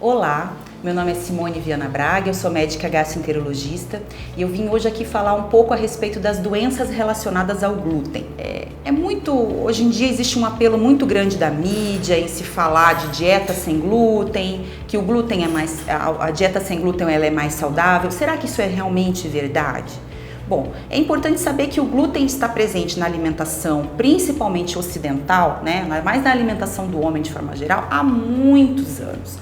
Olá, meu nome é Simone Viana Braga, eu sou médica gastroenterologista e eu vim hoje aqui falar um pouco a respeito das doenças relacionadas ao glúten. Hoje em dia existe um apelo muito grande da mídia em se falar de dieta sem glúten, que o glúten a dieta sem glúten ela é mais saudável. Será que isso é realmente verdade? Bom, é importante saber que o glúten está presente na alimentação, principalmente ocidental, mais na alimentação do homem de forma geral, há muitos anos.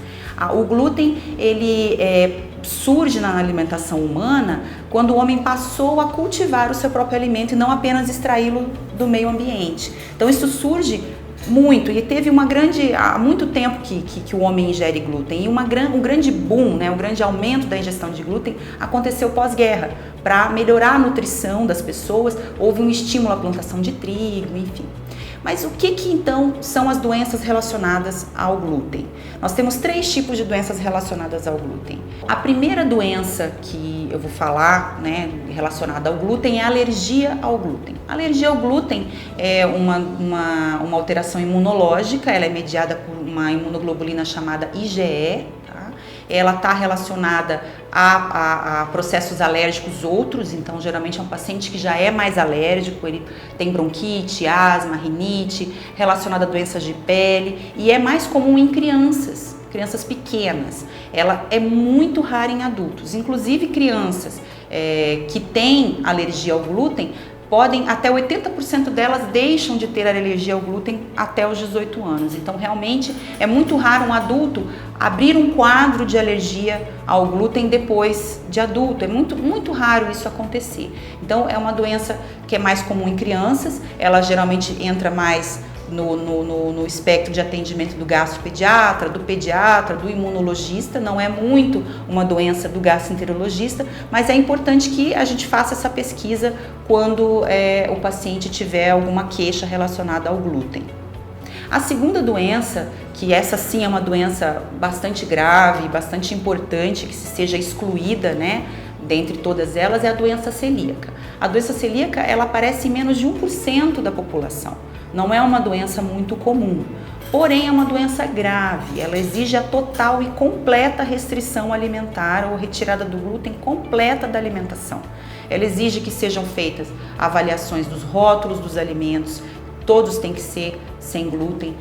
O glúten ele surge na alimentação humana quando o homem passou a cultivar o seu próprio alimento e não apenas extraí-lo do meio ambiente. Então isso surge muito e teve há muito tempo que o homem ingere glúten e um grande boom, um grande aumento da ingestão de glúten aconteceu pós-guerra para melhorar a nutrição das pessoas, houve um estímulo à plantação de trigo, enfim. Mas o que então são as doenças relacionadas ao glúten? Nós temos 3 tipos de doenças relacionadas ao glúten. A primeira doença que eu vou falar, relacionada ao glúten é a alergia ao glúten. A alergia ao glúten é uma alteração imunológica, ela é mediada por uma imunoglobulina chamada IgE. Ela está relacionada a processos alérgicos outros, então geralmente é um paciente que já é mais alérgico, ele tem bronquite, asma, rinite, relacionada a doenças de pele e é mais comum em crianças pequenas. Ela é muito rara em adultos, inclusive crianças que têm alergia ao glúten, até 80% delas deixam de ter alergia ao glúten até os 18 anos. Então, realmente, é muito raro um adulto abrir um quadro de alergia ao glúten depois de adulto. É muito raro isso acontecer. Então, é uma doença que é mais comum em crianças. Ela geralmente entra mais no espectro de atendimento do gastropediatra, do pediatra, do imunologista, não é muito uma doença do gastroenterologista, mas é importante que a gente faça essa pesquisa quando o paciente tiver alguma queixa relacionada ao glúten. A segunda doença, que essa sim é uma doença bastante grave, bastante importante, que seja excluída, dentre todas elas, é a doença celíaca. A doença celíaca, ela aparece em menos de 1% da população. Não é uma doença muito comum, porém é uma doença grave. Ela exige a total e completa restrição alimentar ou retirada do glúten completa da alimentação. Ela exige que sejam feitas avaliações dos rótulos dos alimentos, todos têm que ser sem glúten.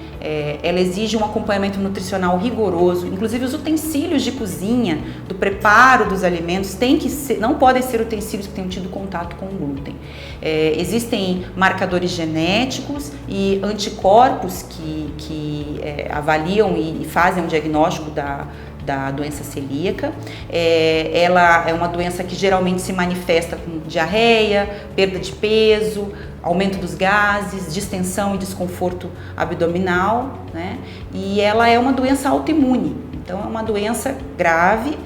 Ela exige um acompanhamento nutricional rigoroso, inclusive os utensílios de cozinha, do preparo dos alimentos, não podem ser utensílios que tenham tido contato com o glúten. Existem marcadores genéticos e anticorpos que avaliam e fazem um diagnóstico da doença celíaca. Ela é uma doença que geralmente se manifesta com diarreia, perda de peso, aumento dos gases, distensão e desconforto abdominal, E ela é uma doença autoimune, então é uma doença grave,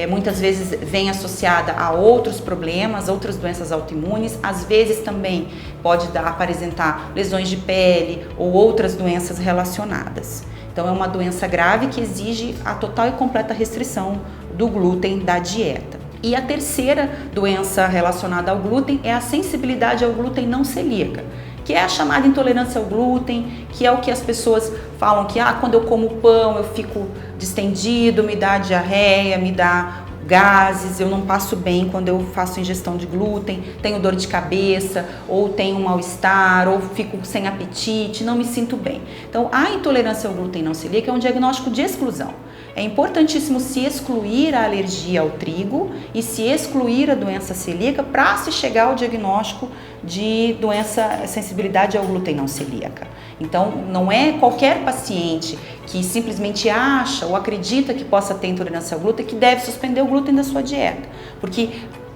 muitas vezes vem associada a outros problemas, outras doenças autoimunes, às vezes também pode apresentar lesões de pele ou outras doenças relacionadas. Então é uma doença grave que exige a total e completa restrição do glúten da dieta. E a terceira doença relacionada ao glúten é a sensibilidade ao glúten não celíaca, que é a chamada intolerância ao glúten, que é o que as pessoas falam que quando eu como pão eu fico distendido, me dá diarreia, me dá gases, eu não passo bem quando eu faço ingestão de glúten, tenho dor de cabeça, ou tenho um mal-estar, ou fico sem apetite, não me sinto bem. Então, a intolerância ao glúten não celíaca é um diagnóstico de exclusão. É importantíssimo se excluir a alergia ao trigo e se excluir a doença celíaca para se chegar ao diagnóstico de sensibilidade ao glúten não celíaca. Então, não é qualquer paciente que simplesmente acha ou acredita que possa ter intolerância ao glúten que deve suspender o glúten da sua dieta, porque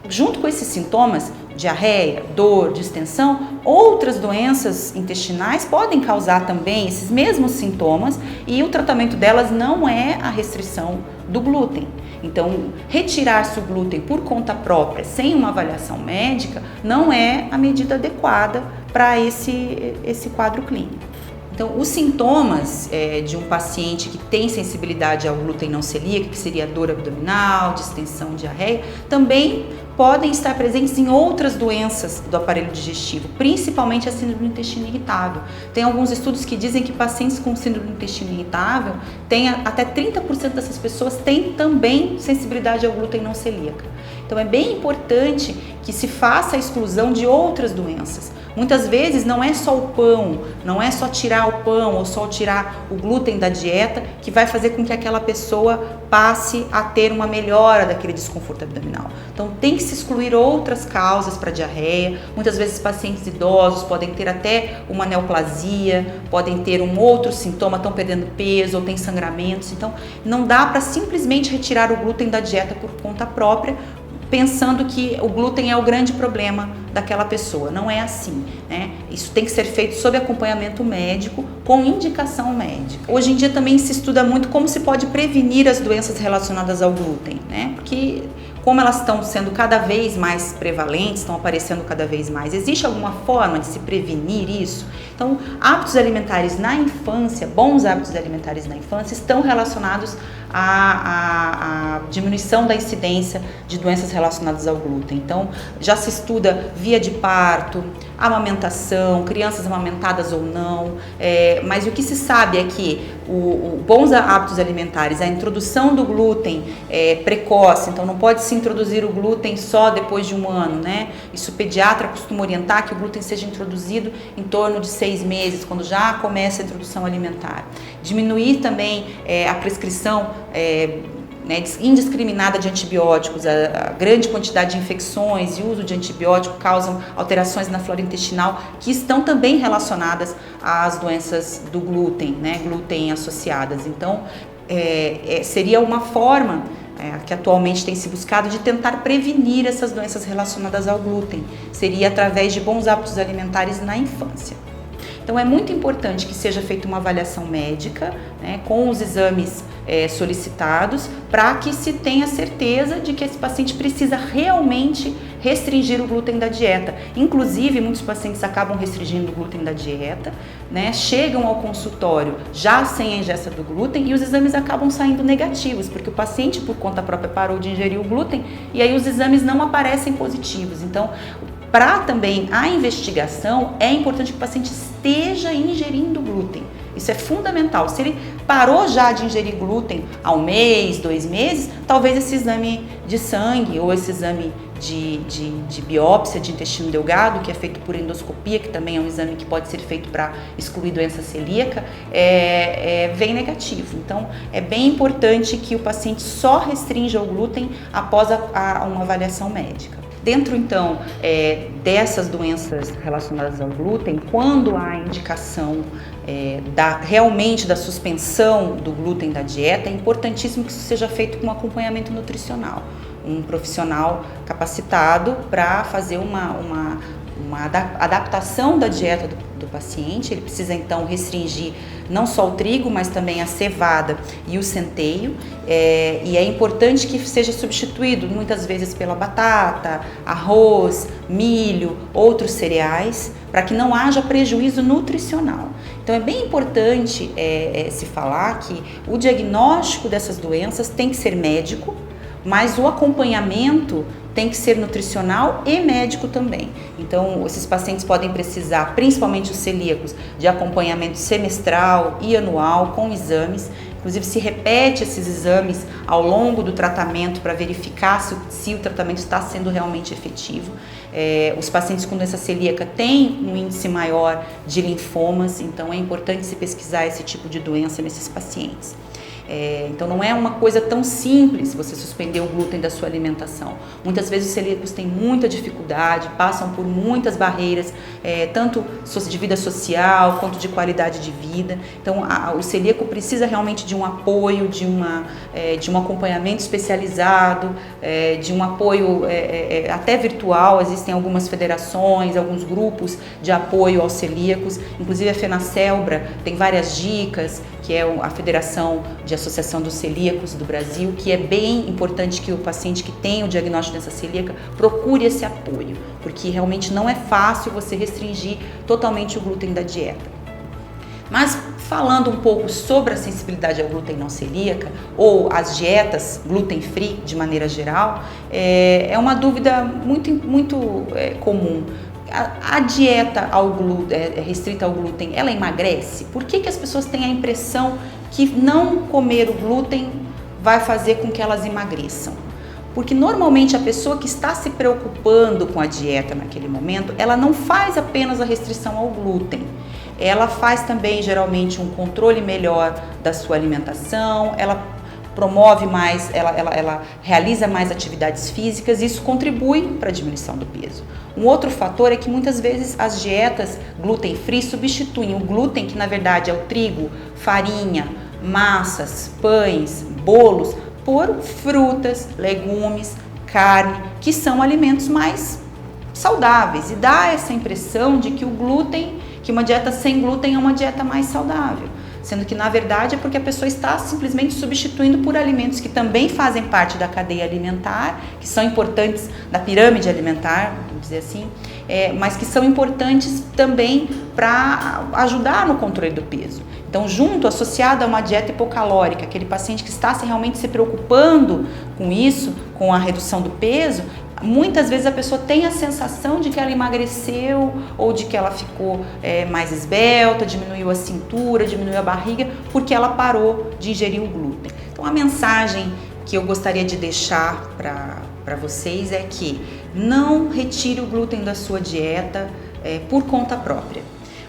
junto com esses sintomas, diarreia, dor, distensão, outras doenças intestinais podem causar também esses mesmos sintomas e o tratamento delas não é a restrição do glúten. Então, retirar-se o glúten por conta própria, sem uma avaliação médica, não é a medida adequada para esse quadro clínico. Então, os sintomas de um paciente que tem sensibilidade ao glúten não celíaco, que seria dor abdominal, distensão, diarreia, também podem estar presentes em outras doenças do aparelho digestivo, principalmente a síndrome do intestino irritável. Tem alguns estudos que dizem que pacientes com síndrome do intestino irritável, até 30% dessas pessoas têm também sensibilidade ao glúten não celíaca. Então é bem importante que se faça a exclusão de outras doenças. Muitas vezes não é só o pão, não é só tirar o pão ou só tirar o glúten da dieta que vai fazer com que aquela pessoa passe a ter uma melhora daquele desconforto abdominal. Então tem que se excluir outras causas para diarreia. Muitas vezes pacientes idosos podem ter até uma neoplasia, podem ter um outro sintoma, estão perdendo peso ou têm sangramentos. Então não dá para simplesmente retirar o glúten da dieta por conta própria, pensando que o glúten é o grande problema daquela pessoa. Não é assim, né? Isso tem que ser feito sob acompanhamento médico, com indicação médica. Hoje em dia também se estuda muito como se pode prevenir as doenças relacionadas ao glúten, né? Porque como elas estão sendo cada vez mais prevalentes, estão aparecendo cada vez mais, existe alguma forma de se prevenir isso? Então, hábitos alimentares na infância, bons hábitos alimentares na infância, estão relacionados à diminuição da incidência de doenças relacionadas ao glúten. Então, já se estuda via de parto, amamentação, crianças amamentadas ou não, mas o que se sabe é que bons hábitos alimentares, a introdução do glúten precoce, então não pode se introduzir o glúten só depois de um ano, né? Isso o pediatra costuma orientar que o glúten seja introduzido em torno de 6 meses, quando já começa a introdução alimentar. Diminuir também a prescrição indiscriminada de antibióticos, a grande quantidade de infecções e uso de antibiótico causam alterações na flora intestinal que estão também relacionadas às doenças do glúten, né, glúten associadas. Então, seria uma forma que atualmente tem se buscado de tentar prevenir essas doenças relacionadas ao glúten, seria através de bons hábitos alimentares na infância. Então é muito importante que seja feita uma avaliação médica, né, com os exames solicitados, para que se tenha certeza de que esse paciente precisa realmente restringir o glúten da dieta. Inclusive, muitos pacientes acabam restringindo o glúten da dieta, né, chegam ao consultório já sem a ingesta do glúten e os exames acabam saindo negativos, porque o paciente por conta própria parou de ingerir o glúten e aí os exames não aparecem positivos. Então, para também a investigação, é importante que o paciente esteja ingerindo glúten. Isso é fundamental. Se ele parou já de ingerir glúten há 1 mês, 2 meses, talvez esse exame de sangue ou esse exame de biópsia de intestino delgado, que é feito por endoscopia, que também é um exame que pode ser feito para excluir doença celíaca, vem negativo. Então, é bem importante que o paciente só restrinja o glúten após uma avaliação médica. Dentro, então, dessas doenças relacionadas ao glúten, quando há indicação realmente da suspensão do glúten da dieta, é importantíssimo que isso seja feito com acompanhamento nutricional. Um profissional capacitado para fazer uma adaptação da dieta do paciente. Ele precisa, então, restringir não só o trigo, mas também a cevada e o centeio, e é importante que seja substituído muitas vezes pela batata, arroz, milho, outros cereais, para que não haja prejuízo nutricional. Então é bem importante se falar que o diagnóstico dessas doenças tem que ser médico, mas o acompanhamento tem que ser nutricional e médico também. Então, esses pacientes podem precisar, principalmente os celíacos, de acompanhamento semestral e anual com exames. Inclusive, se repete esses exames ao longo do tratamento para verificar se o tratamento está sendo realmente efetivo. Os pacientes com doença celíaca têm um índice maior de linfomas, então é importante se pesquisar esse tipo de doença nesses pacientes. Então não é uma coisa tão simples você suspender o glúten da sua alimentação. Muitas vezes os celíacos têm muita dificuldade, passam por muitas barreiras, tanto de vida social quanto de qualidade de vida. Então o celíaco precisa realmente de um apoio, de um acompanhamento especializado, de um apoio até virtual. Existem algumas federações, alguns grupos de apoio aos celíacos, inclusive a FENACELBRA tem várias dicas, que é a Federação de Associação dos Celíacos do Brasil, que é bem importante que o paciente que tem o diagnóstico dessa celíaca procure esse apoio, porque realmente não é fácil você restringir totalmente o glúten da dieta. Mas falando um pouco sobre a sensibilidade ao glúten não celíaca ou as dietas gluten free de maneira geral, é uma dúvida muito comum. A dieta restrita ao glúten, ela emagrece? Por que as pessoas têm a impressão que não comer o glúten vai fazer com que elas emagreçam? Porque normalmente a pessoa que está se preocupando com a dieta naquele momento, ela não faz apenas a restrição ao glúten. Ela faz também geralmente um controle melhor da sua alimentação, ela promove mais, ela realiza mais atividades físicas e isso contribui para a diminuição do peso. Um outro fator é que muitas vezes as dietas gluten free substituem o glúten, que na verdade é o trigo, farinha, massas, pães, bolos, por frutas, legumes, carne, que são alimentos mais saudáveis e dá essa impressão de que o glúten, que uma dieta sem glúten é uma dieta mais saudável, sendo que na verdade é porque a pessoa está simplesmente substituindo por alimentos que também fazem parte da cadeia alimentar, que são importantes da pirâmide alimentar, vamos dizer assim, mas que são importantes também para ajudar no controle do peso. Então, junto, associado a uma dieta hipocalórica, aquele paciente que está realmente se preocupando com isso, com a redução do peso, muitas vezes a pessoa tem a sensação de que ela emagreceu ou de que ela ficou mais esbelta, diminuiu a cintura, diminuiu a barriga, porque ela parou de ingerir o glúten. Então, a mensagem que eu gostaria de deixar para vocês é que não retire o glúten da sua dieta por conta própria.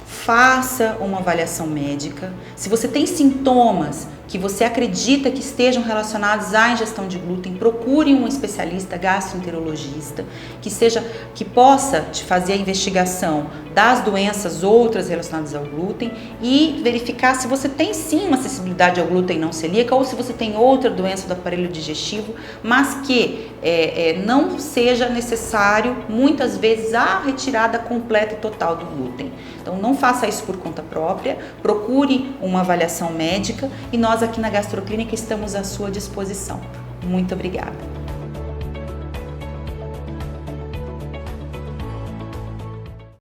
Faça uma avaliação médica. Se você tem sintomas que você acredita que estejam relacionados à ingestão de glúten, procure um especialista gastroenterologista que possa te fazer a investigação das doenças outras relacionadas ao glúten e verificar se você tem sim uma sensibilidade ao glúten não celíaca ou se você tem outra doença do aparelho digestivo, mas que não seja necessário muitas vezes a retirada completa e total do glúten. Então não faça isso por conta própria, procure uma avaliação médica e nós aqui na Gastroclínica estamos à sua disposição. Muito obrigada.